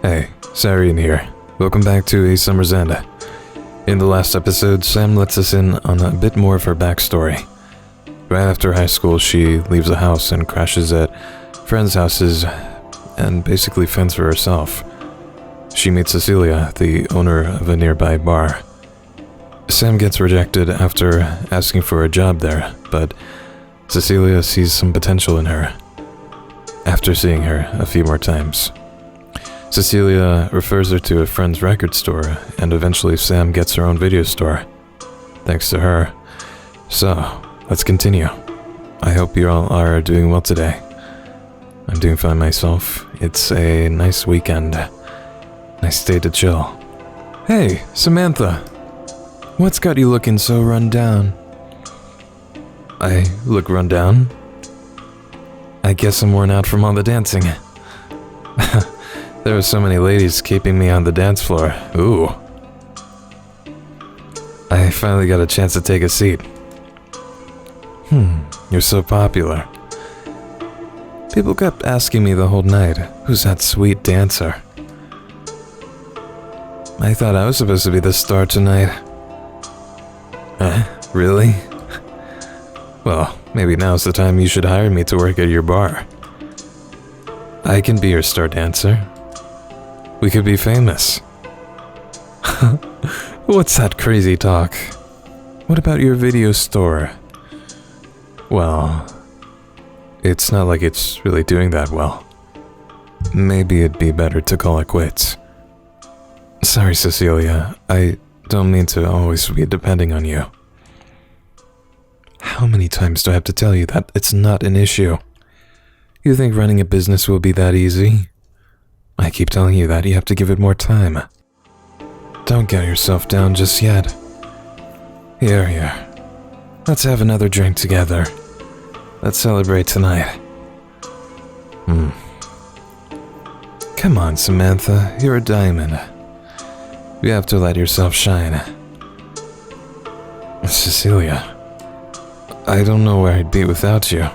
Hey, Serien here. Welcome back to A Summer's End. In the last episode, Sam lets us in on a bit more of her backstory. Right after high school, she leaves the house and crashes at friends' houses and basically fends for herself. She meets Cecilia, the owner of a nearby bar. Sam gets rejected after asking for a job there, but Cecilia sees some potential in her. After seeing her a few more times, Cecilia refers her to a friend's record store, and eventually Sam gets her own video store, thanks to her. So, let's continue. I hope you all are doing well today. I'm doing fine myself. It's a nice weekend. Nice day to chill. Hey, Samantha. What's got you looking so run down? I look run down? I guess I'm worn out from all the dancing. There were so many ladies keeping me on the dance floor. Ooh. I finally got a chance to take a seat. You're so popular. People kept asking me the whole night, who's that sweet dancer? I thought I was supposed to be the star tonight. Really? Well, maybe now's the time you should hire me to work at your bar. I can be your star dancer. We could be famous. What's that crazy talk? What about your video store? Well, it's not like it's really doing that well. Maybe it'd be better to call it quits. Sorry, Cecilia. I don't mean to always be depending on you. How many times do I have to tell you that it's not an issue? You think running a business will be that easy? I keep telling you that you have to give it more time. Don't get yourself down just yet. Here. Let's have another drink together. Let's celebrate tonight. Come on, Samantha. You're a diamond. You have to let yourself shine. Cecilia, I don't know where I'd be without you.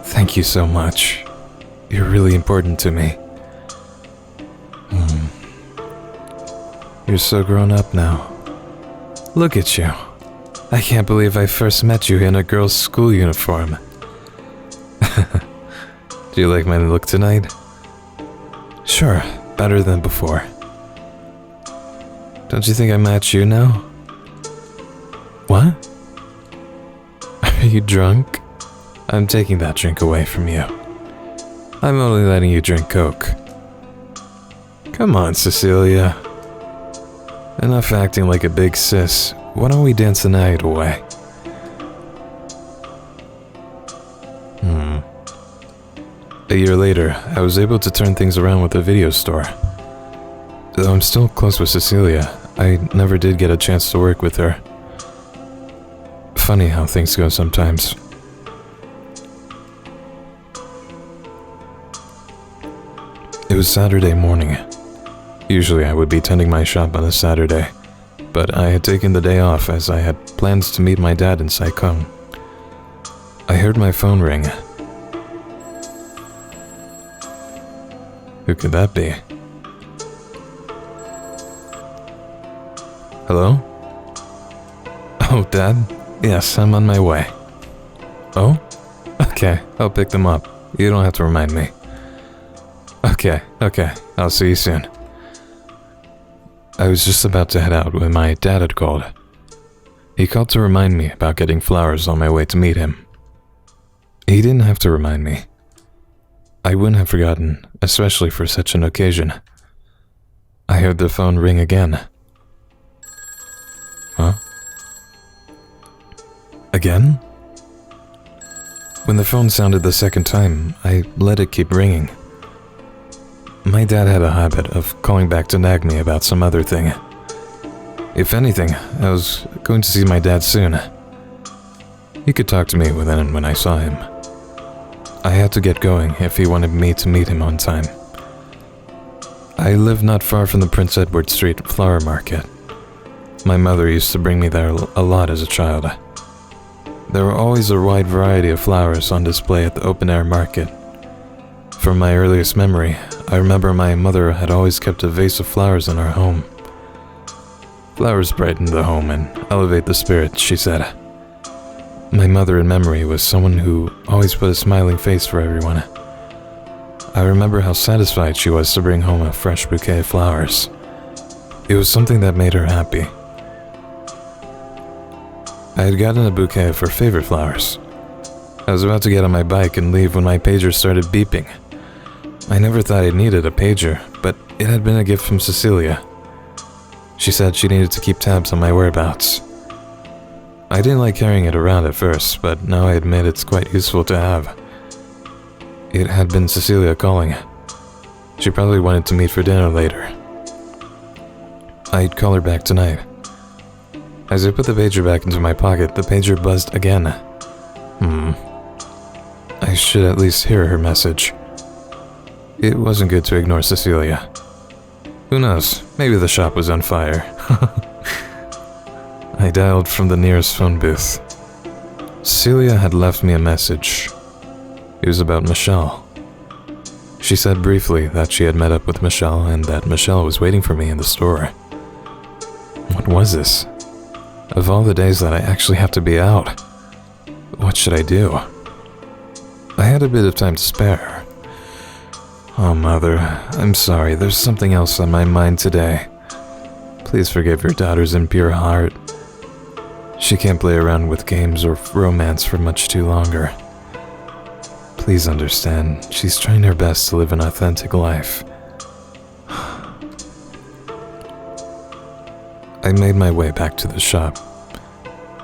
Thank you so much. You're really important to me. You're so grown up now. Look at you. I can't believe I first met you in a girl's school uniform. Do you like my look tonight? Sure, better than before. Don't you think I match you now? What? Are you drunk? I'm taking that drink away from you. I'm only letting you drink Coke. Come on, Cecilia. Enough acting like a big sis. Why don't we dance the night away? A year later, I was able to turn things around with a video store. Though I'm still close with Cecilia, I never did get a chance to work with her. Funny how things go sometimes. It was Saturday morning. Usually I would be tending my shop on a Saturday, but I had taken the day off as I had plans to meet my dad in Saigon. I heard my phone ring. Who could that be? Hello? Oh, Dad? Yes, I'm on my way. Oh? Okay, I'll pick them up. You don't have to remind me. Okay, I'll see you soon. I was just about to head out when my dad had called. He called to remind me about getting flowers on my way to meet him. He didn't have to remind me. I wouldn't have forgotten, especially for such an occasion. I heard the phone ring again. Huh? Again? When the phone sounded the second time, I let it keep ringing. My dad had a habit of calling back to nag me about some other thing. If anything, I was going to see my dad soon. He could talk to me when I saw him. I had to get going if he wanted me to meet him on time. I live not far from the Prince Edward Street flower market. My mother used to bring me there a lot as a child. There were always a wide variety of flowers on display at the open-air market. From my earliest memory, I remember my mother had always kept a vase of flowers in our home. Flowers brighten the home and elevate the spirits, she said. My mother in memory was someone who always put a smiling face for everyone. I remember how satisfied she was to bring home a fresh bouquet of flowers. It was something that made her happy. I had gotten a bouquet of her favorite flowers. I was about to get on my bike and leave when my pager started beeping. I never thought I needed a pager, but it had been a gift from Cecilia. She said she needed to keep tabs on my whereabouts. I didn't like carrying it around at first, but now I admit it's quite useful to have. It had been Cecilia calling. She probably wanted to meet for dinner later. I'd call her back tonight. As I put the pager back into my pocket, the pager buzzed again. I should at least hear her message. It wasn't good to ignore Cecilia. Who knows, maybe the shop was on fire. I dialed from the nearest phone booth. Cecilia had left me a message. It was about Michelle. She said briefly that she had met up with Michelle and that Michelle was waiting for me in the store. What was this? Of all the days that I actually have to be out, what should I do? I had a bit of time to spare. Oh, Mother, I'm sorry, there's something else on my mind today. Please forgive your daughter's impure heart. She can't play around with games or romance for much too longer. Please understand, she's trying her best to live an authentic life. I made my way back to the shop.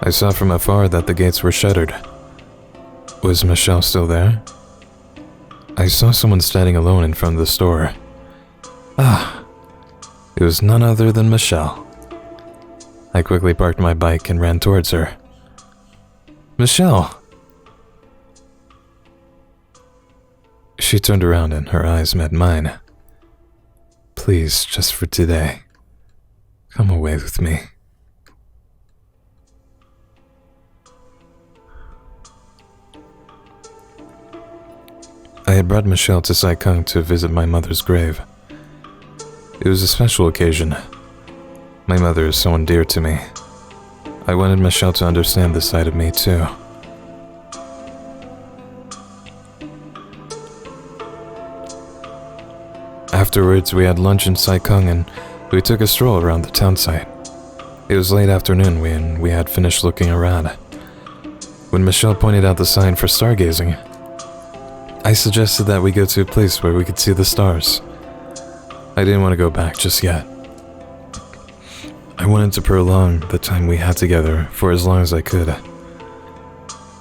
I saw from afar that the gates were shuttered. Was Michelle still there? I saw someone standing alone in front of the store. It was none other than Michelle. I quickly parked my bike and ran towards her. Michelle! She turned around and her eyes met mine. Please, just for today, come away with me. I had brought Michelle to Saikung to visit my mother's grave. It was a special occasion. My mother is someone dear to me. I wanted Michelle to understand this side of me too. Afterwards, we had lunch in Saikung and we took a stroll around the town site. It was late afternoon and we had finished looking around. When Michelle pointed out the sign for stargazing, I suggested that we go to a place where we could see the stars. I didn't want to go back just yet. I wanted to prolong the time we had together for as long as I could.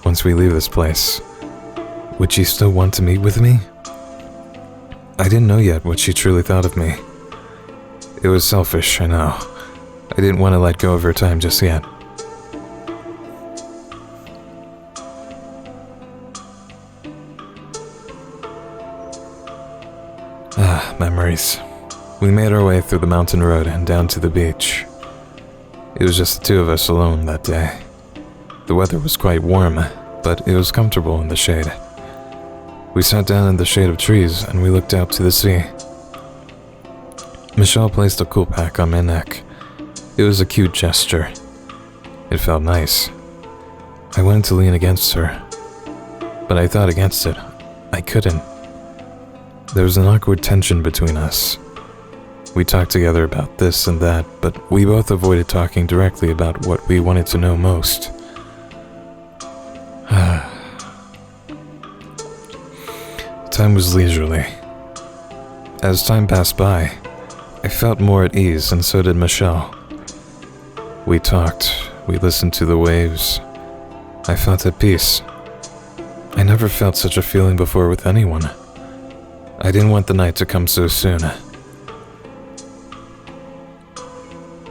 Once we leave this place, would she still want to meet with me? I didn't know yet what she truly thought of me. It was selfish, I know. I didn't want to let go of her time just yet. Memories. We made our way through the mountain road and down to the beach. It was just the two of us alone that day. The weather was quite warm, but it was comfortable in the shade. We sat down in the shade of trees and we looked out to the sea. Michelle placed a cool pack on my neck. It was a cute gesture. It felt nice. I wanted to lean against her, but I thought against it. I couldn't. There was an awkward tension between us. We talked together about this and that, but we both avoided talking directly about what we wanted to know most. Time was leisurely. As time passed by, I felt more at ease, and so did Michelle. We talked, we listened to the waves. I felt at peace. I never felt such a feeling before with anyone. I didn't want the night to come so soon.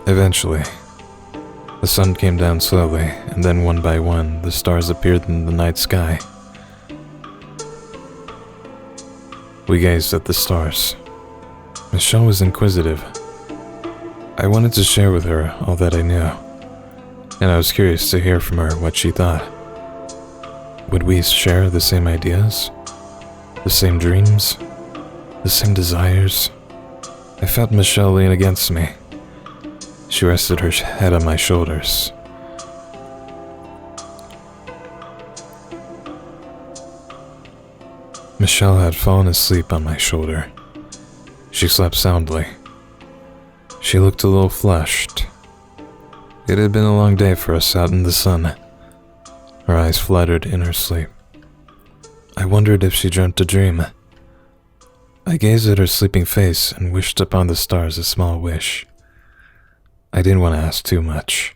Eventually, the sun came down slowly, and then one by one, the stars appeared in the night sky. We gazed at the stars. Michelle was inquisitive. I wanted to share with her all that I knew, and I was curious to hear from her what she thought. Would we share the same ideas? The same dreams, the same desires. I felt Michelle lean against me. She rested her head on my shoulders. Michelle had fallen asleep on my shoulder. She slept soundly. She looked a little flushed. It had been a long day for us out in the sun. Her eyes fluttered in her sleep. I wondered if she dreamt a dream. I gazed at her sleeping face and wished upon the stars a small wish. I didn't want to ask too much,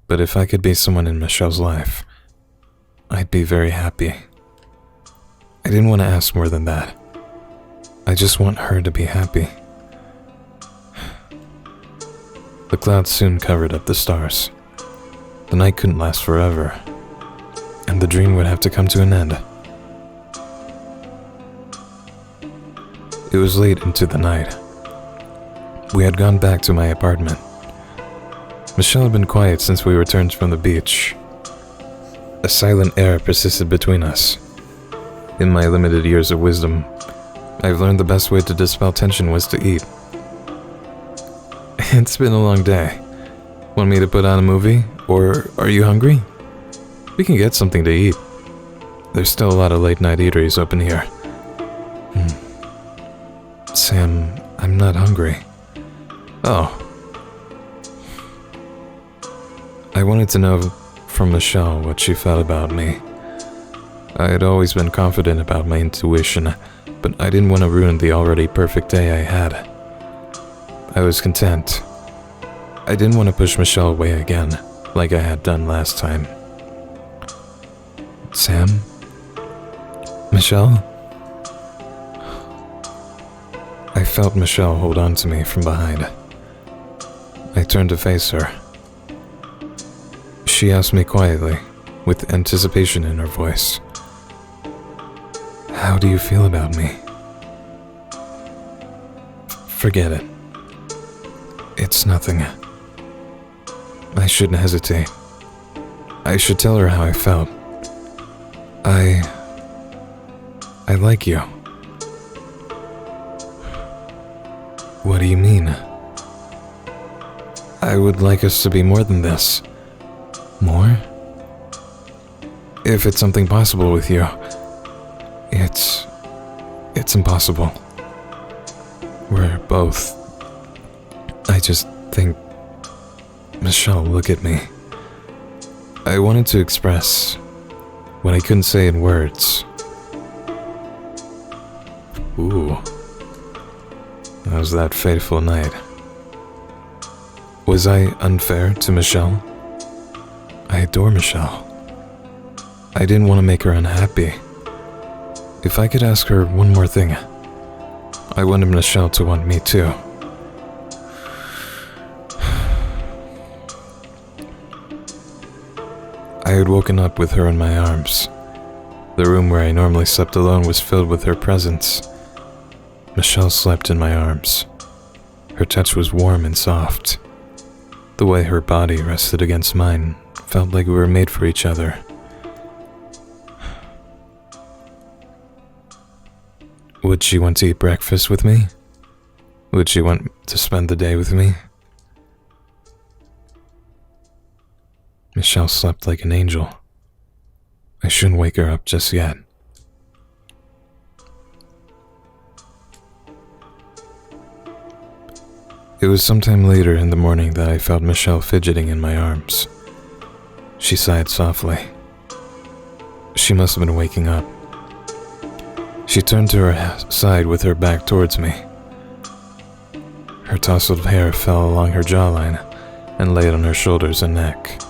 but if I could be someone in Michelle's life, I'd be very happy. I didn't want to ask more than that. I just want her to be happy. The clouds soon covered up the stars. The night couldn't last forever, and the dream would have to come to an end. It was late into the night. We had gone back to my apartment. Michelle had been quiet since we returned from the beach. A silent air persisted between us. In my limited years of wisdom, I've learned the best way to dispel tension was to eat. It's been a long day. Want me to put on a movie? Or are you hungry? We can get something to eat. There's still a lot of late-night eateries open here. Sam, I'm not hungry. Oh. I wanted to know from Michelle what she felt about me. I had always been confident about my intuition, but I didn't want to ruin the already perfect day I had. I was content. I didn't want to push Michelle away again, like I had done last time. Sam? Michelle? I felt Michelle hold on to me from behind. I turned to face her. She asked me quietly, with anticipation in her voice, "How do you feel about me?" Forget it. It's nothing. I shouldn't hesitate. I should tell her how I felt. I like you. What do you mean? I would like us to be more than this. More? If it's something possible with you, it's impossible. We're both... I just think... Michelle, look at me. I wanted to express what I couldn't say in words. Ooh. That was that fateful night. Was I unfair to Michelle? I adore Michelle. I didn't want to make her unhappy. If I could ask her one more thing, I wanted Michelle to want me too. I had woken up with her in my arms. The room where I normally slept alone was filled with her presence. Michelle slept in my arms. Her touch was warm and soft. The way her body rested against mine felt like we were made for each other. Would she want to eat breakfast with me? Would she want to spend the day with me? Michelle slept like an angel. I shouldn't wake her up just yet. It was sometime later in the morning that I felt Michelle fidgeting in my arms. She sighed softly. She must have been waking up. She turned to her side with her back towards me. Her tousled hair fell along her jawline and laid on her shoulders and neck.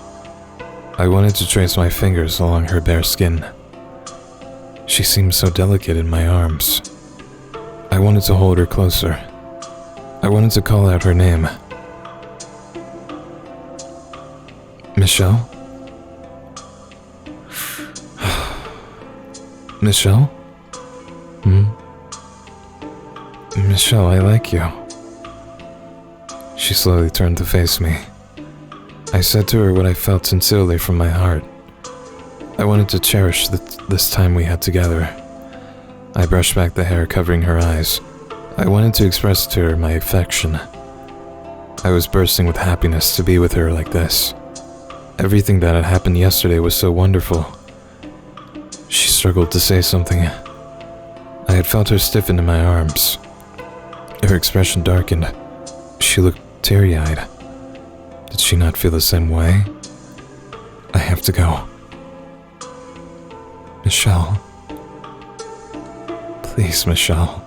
I wanted to trace my fingers along her bare skin. She seemed so delicate in my arms. I wanted to hold her closer. I wanted to call out her name. Michelle? Michelle? Michelle, I like you. She slowly turned to face me. I said to her what I felt sincerely from my heart. I wanted to cherish this time we had together. I brushed back the hair covering her eyes. I wanted to express to her my affection. I was bursting with happiness to be with her like this. Everything that had happened yesterday was so wonderful. She struggled to say something. I had felt her stiffen in my arms. Her expression darkened. She looked teary-eyed. Did she not feel the same way? I have to go. Michelle. Please, Michelle.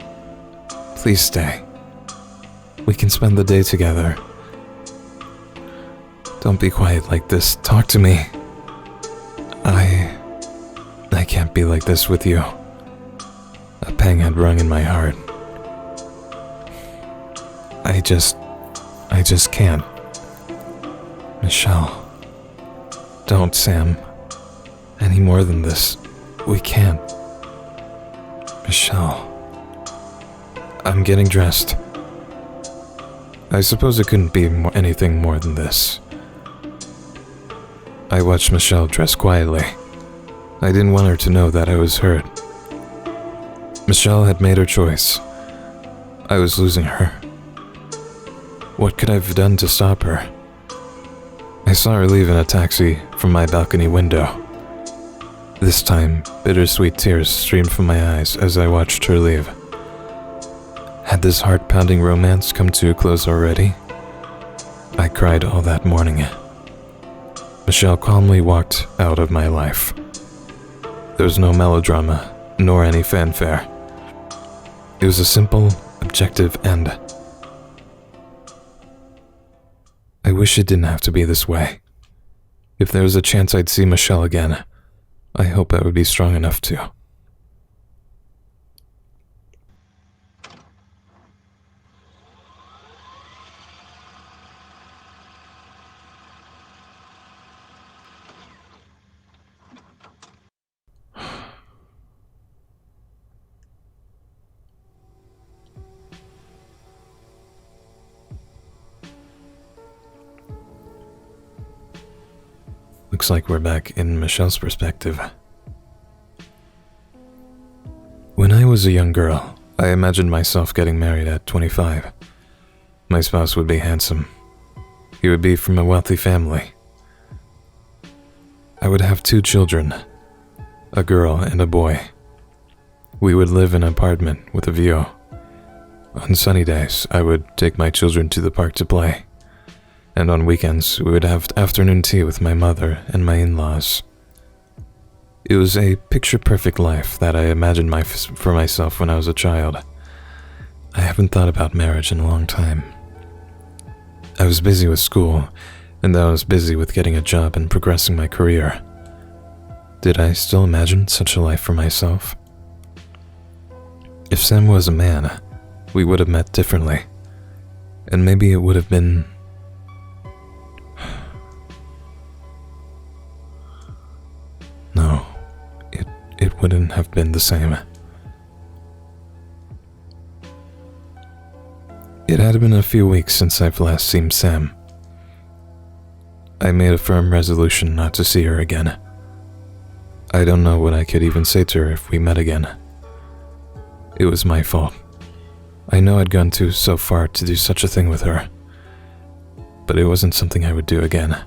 Please stay. We can spend the day together. Don't be quiet like this. Talk to me. I can't be like this with you. A pang had rung in my heart. I just can't. Michelle. Don't, Sam. Any more than this. We can't. Michelle. I'm getting dressed. I suppose it couldn't be anything more than this. I watched Michelle dress quietly. I didn't want her to know that I was hurt. Michelle had made her choice. I was losing her. What could I have done to stop her? I saw her leave in a taxi from my balcony window. This time, bittersweet tears streamed from my eyes as I watched her leave. Had this heart-pounding romance come to a close already? I cried all that morning. Michelle calmly walked out of my life. There was no melodrama, nor any fanfare. It was a simple, objective end. I wish it didn't have to be this way. If there was a chance I'd see Michelle again, I hope I would be strong enough to. Looks like we're back in Michelle's perspective. When I was a young girl, I imagined myself getting married at 25. My spouse would be handsome. He would be from a wealthy family. I would have 2 children, a girl and a boy. We would live in an apartment with a view. On sunny days, I would take my children to the park to play. And on weekends, we would have afternoon tea with my mother and my in-laws. It was a picture-perfect life that I imagined for myself when I was a child. I haven't thought about marriage in a long time. I was busy with school, and I was busy with getting a job and progressing my career. Did I still imagine such a life for myself? If Sam was a man, we would have met differently. And maybe it would have been... No, it wouldn't have been the same. It had been a few weeks since I've last seen Sam. I made a firm resolution not to see her again. I don't know what I could even say to her if we met again. It was my fault. I know I'd gone so far to do such a thing with her, but it wasn't something I would do again.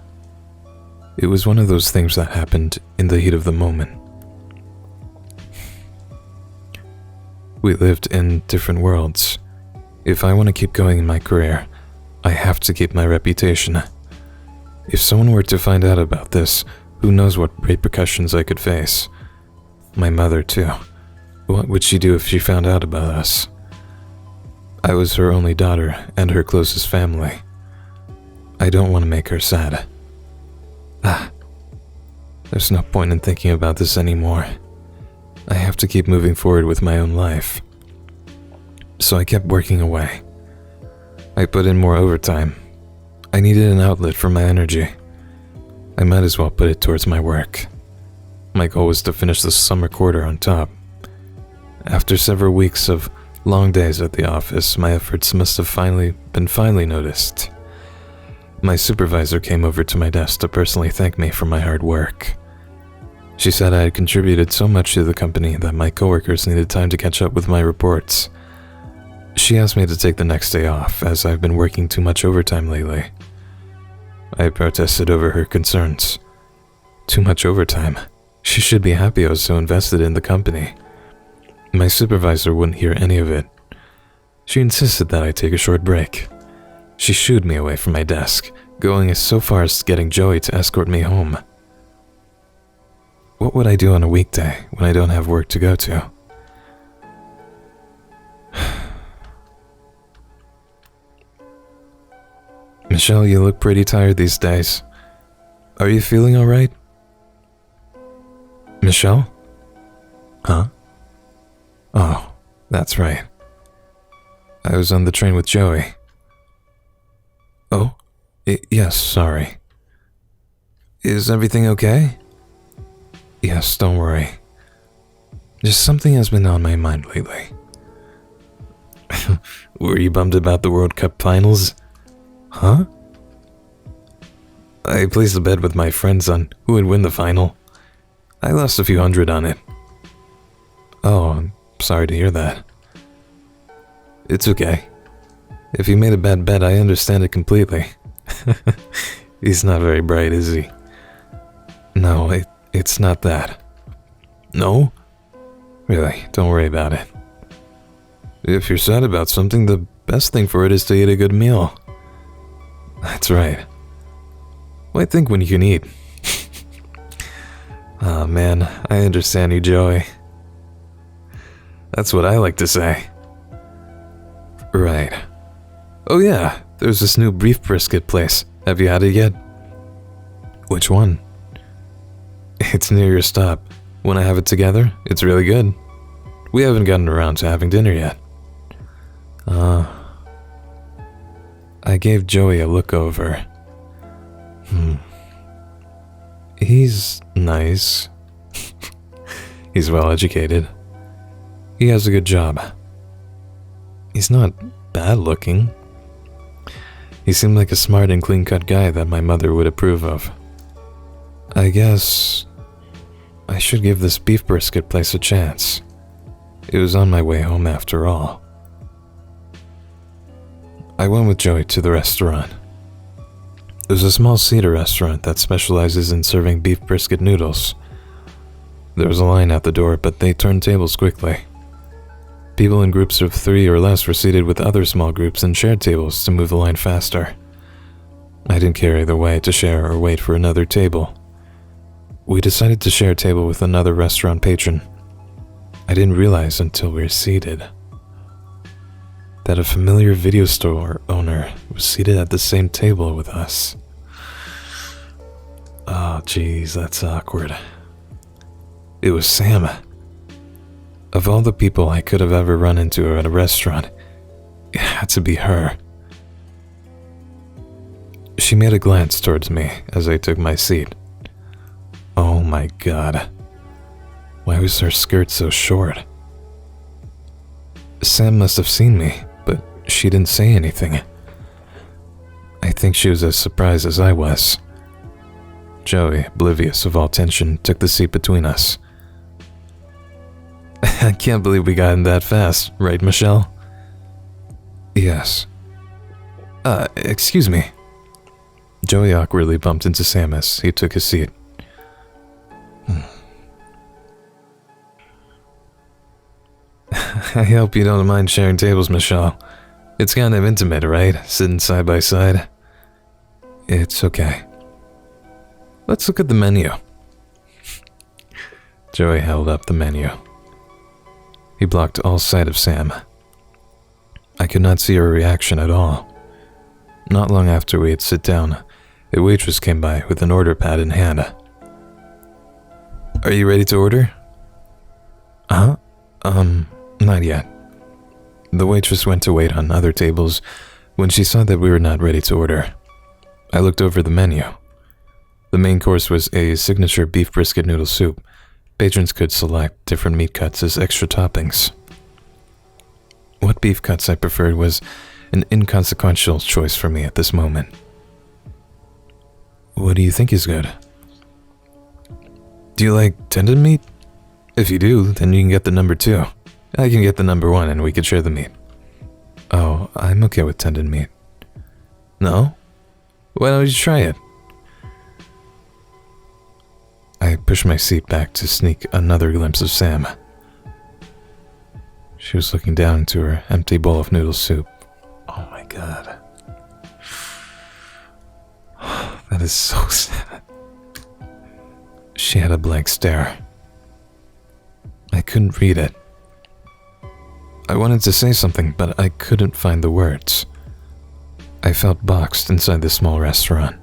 It was one of those things that happened in the heat of the moment. We lived in different worlds. If I want to keep going in my career, I have to keep my reputation. If someone were to find out about this, who knows what repercussions I could face. My mother, too. What would she do if she found out about us? I was her only daughter and her closest family. I don't want to make her sad. There's no point in thinking about this anymore. I have to keep moving forward with my own life. So I kept working away. I put in more overtime. I needed an outlet for my energy. I might as well put it towards my work. My goal was to finish the summer quarter on top. After several weeks of long days at the office, my efforts must have been finally noticed. My supervisor came over to my desk to personally thank me for my hard work. She said I had contributed so much to the company that my coworkers needed time to catch up with my reports. She asked me to take the next day off, as I've been working too much overtime lately. I protested over her concerns. Too much overtime? She should be happy I was so invested in the company. My supervisor wouldn't hear any of it. She insisted that I take a short break. She shooed me away from my desk, going so far as getting Joey to escort me home. What would I do on a weekday when I don't have work to go to? Michelle, you look pretty tired these days. Are you feeling alright? Michelle? Huh? Oh, that's right. I was on the train with Joey. Oh? Yes, sorry. Is everything okay? Yes, don't worry. Just something has been on my mind lately. Were you bummed about the World Cup finals? Huh? I placed a bet with my friends on who would win the final. I lost a few hundred on it. Oh, I'm sorry to hear that. It's okay. If you made a bad bet, I understand it completely. He's not very bright, is he? No, it's not that. No? Really, don't worry about it. If you're sad about something, the best thing for it is to eat a good meal. That's right. Why think when you can eat? Oh man, I understand you, Joey. That's what I like to say. Right. Oh yeah, there's this new beef brisket place. Have you had it yet? Which one? It's near your stop. When I have it together, it's really good. We haven't gotten around to having dinner yet. I gave Joey a look over. He's nice. He's well educated. He has a good job. He's not bad looking. He seemed like a smart and clean-cut guy that my mother would approve of. I guess I should give this beef brisket place a chance. It was on my way home after all. I went with Joey to the restaurant. It was a small cedar restaurant that specializes in serving beef brisket noodles. There was a line at the door, but they turned tables quickly. People in groups of 3 or less were seated with other small groups and shared tables to move the line faster. I didn't care either way to share or wait for another table. We decided to share a table with another restaurant patron. I didn't realize until we were seated that a familiar video store owner was seated at the same table with us. Oh, geez, that's awkward. It was Sam. Of all the people I could have ever run into at a restaurant, it had to be her. She made a glance towards me as I took my seat. Oh my god. Why was her skirt so short? Sam must have seen me, but she didn't say anything. I think she was as surprised as I was. Joey, oblivious of all tension, took the seat between us. I can't believe we got in that fast, right, Michelle? Yes. Excuse me. Joey awkwardly bumped into Sam as he took his seat. I hope you don't mind sharing tables, Michelle. It's kind of intimate, right? Sitting side by side. It's okay. Let's look at the menu. Joey held up the menu. He blocked all sight of Sam. I could not see her reaction at all. Not long after we had sit down, a waitress came by with an order pad in hand. Are you ready to order? Huh? Not yet. The waitress went to wait on other tables when she saw that we were not ready to order. I looked over the menu. The main course was a signature beef brisket noodle soup. Patrons could select different meat cuts as extra toppings. What beef cuts I preferred was an inconsequential choice for me at this moment. What do you think is good? Do you like tendon meat? If you do, then you can get the number 2. I can get the number 1 and we could share the meat. Oh, I'm okay with tendon meat. No? Why don't you try it? I pushed my seat back to sneak another glimpse of Sam. She was looking down into her empty bowl of noodle soup. Oh my god. That is so sad. She had a blank stare. I couldn't read it. I wanted to say something, but I couldn't find the words. I felt boxed inside the small restaurant.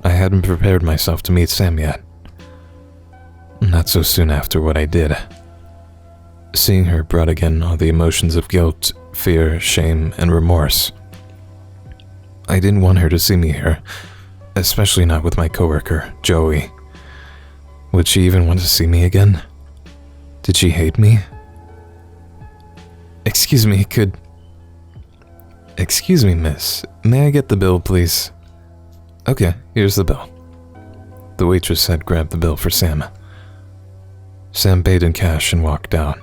I hadn't prepared myself to meet Sam yet. Not so soon after what I did. Seeing her brought again all the emotions of guilt, fear, shame, and remorse. I didn't want her to see me here, especially not with my coworker, Joey. Would she even want to see me again? Did she hate me? Excuse me, Excuse me, miss. May I get the bill, please? Okay, here's the bill. The waitress had grabbed the bill for Sam. Sam paid in cash and walked out.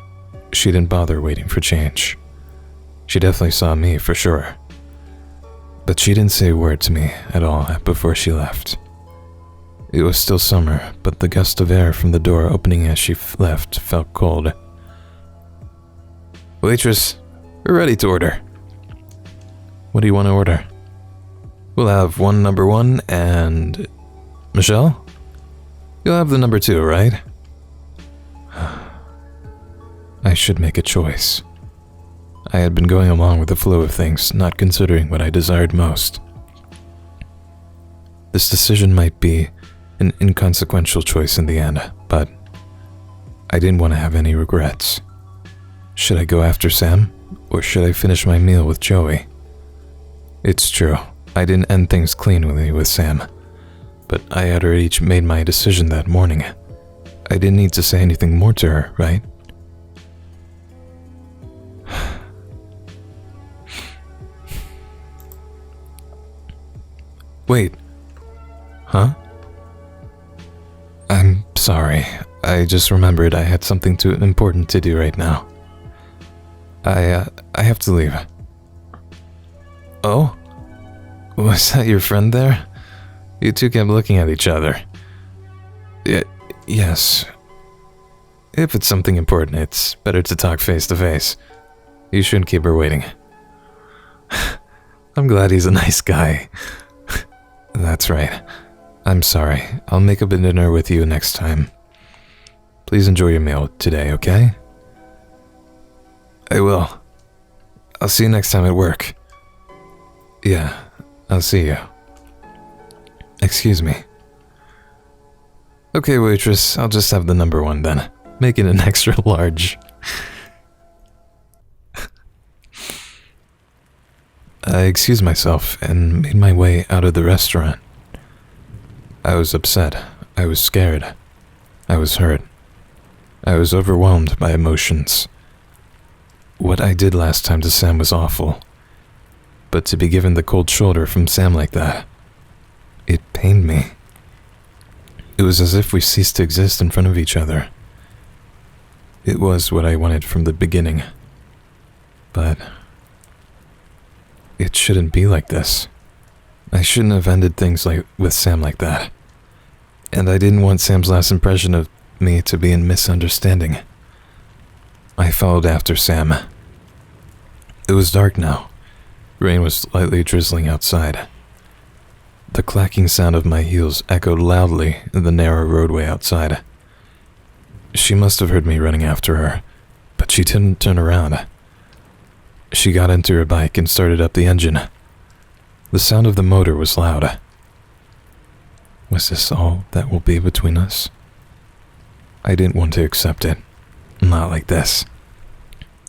She didn't bother waiting for change. She definitely saw me for sure. But she didn't say a word to me at all before she left. It was still summer, but the gust of air from the door opening as she left felt cold. Waitress, we're ready to order. What do you want to order? We'll have one number 1 and... Michelle? You'll have the number 2, right? I should make a choice. I had been going along with the flow of things, not considering what I desired most. This decision might be an inconsequential choice in the end, but I didn't want to have any regrets. Should I go after Sam, or should I finish my meal with Joey? It's true, I didn't end things cleanly with Sam, but I had already made my decision that morning. I didn't need to say anything more to her, right? Wait. Huh? I'm sorry. I just remembered I had something too important to do right now. I have to leave. Oh? Was that your friend there? You two kept looking at each other. Yes. If it's something important, it's better to talk face to face. You shouldn't keep her waiting. I'm glad he's a nice guy. That's right. I'm sorry. I'll make up a dinner with you next time. Please enjoy your meal today, okay? I will. I'll see you next time at work. Yeah, I'll see you. Excuse me. Okay, waitress, I'll just have the number 1 then. Make it an extra large. I excused myself and made my way out of the restaurant. I was upset. I was scared. I was hurt. I was overwhelmed by emotions. What I did last time to Sam was awful. But to be given the cold shoulder from Sam like that, it pained me. It was as if we ceased to exist in front of each other. It was what I wanted from the beginning. But it shouldn't be like this. I shouldn't have ended things with Sam like that. And I didn't want Sam's last impression of me to be in misunderstanding. I followed after Sam. It was dark now. Rain was lightly drizzling outside. The clacking sound of my heels echoed loudly in the narrow roadway outside. She must have heard me running after her, but she didn't turn around. She got into her bike and started up the engine. The sound of the motor was loud. Was this all that will be between us? I didn't want to accept it. Not like this.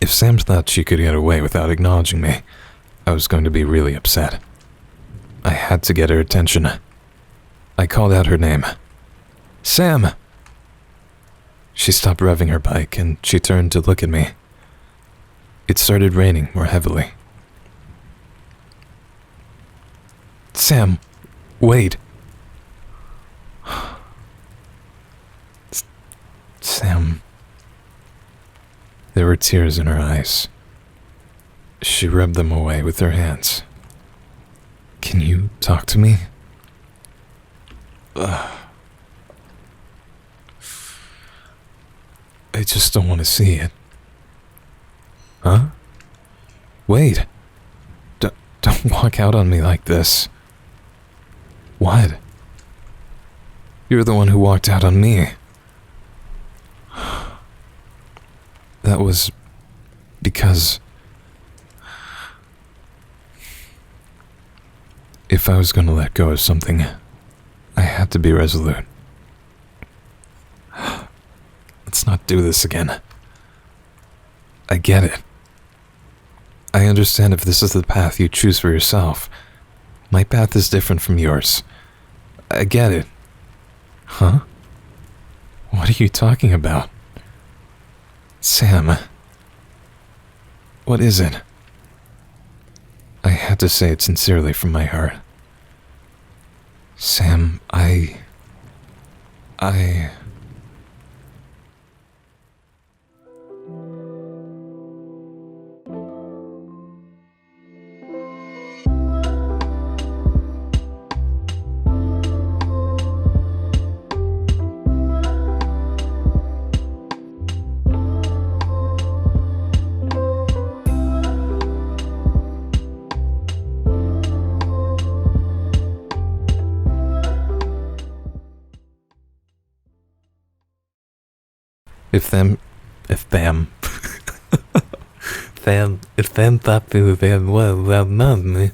If Sam thought she could get away without acknowledging me, I was going to be really upset. I had to get her attention. I called out her name. Sam! She stopped revving her bike and she turned to look at me. It started raining more heavily. Sam, wait. Sam. There were tears in her eyes. She rubbed them away with her hands. Can you talk to me? I just don't want to see it. Huh? Wait. Don't walk out on me like this. What? You're the one who walked out on me. That was because if I was going to let go of something, I had to be resolute. Let's not do this again. I get it. I understand if this is the path you choose for yourself. My path is different from yours. I get it. Huh? What are you talking about? Sam. What is it? I had to say it sincerely from my heart. Sam, I... If them thought they were well, not me.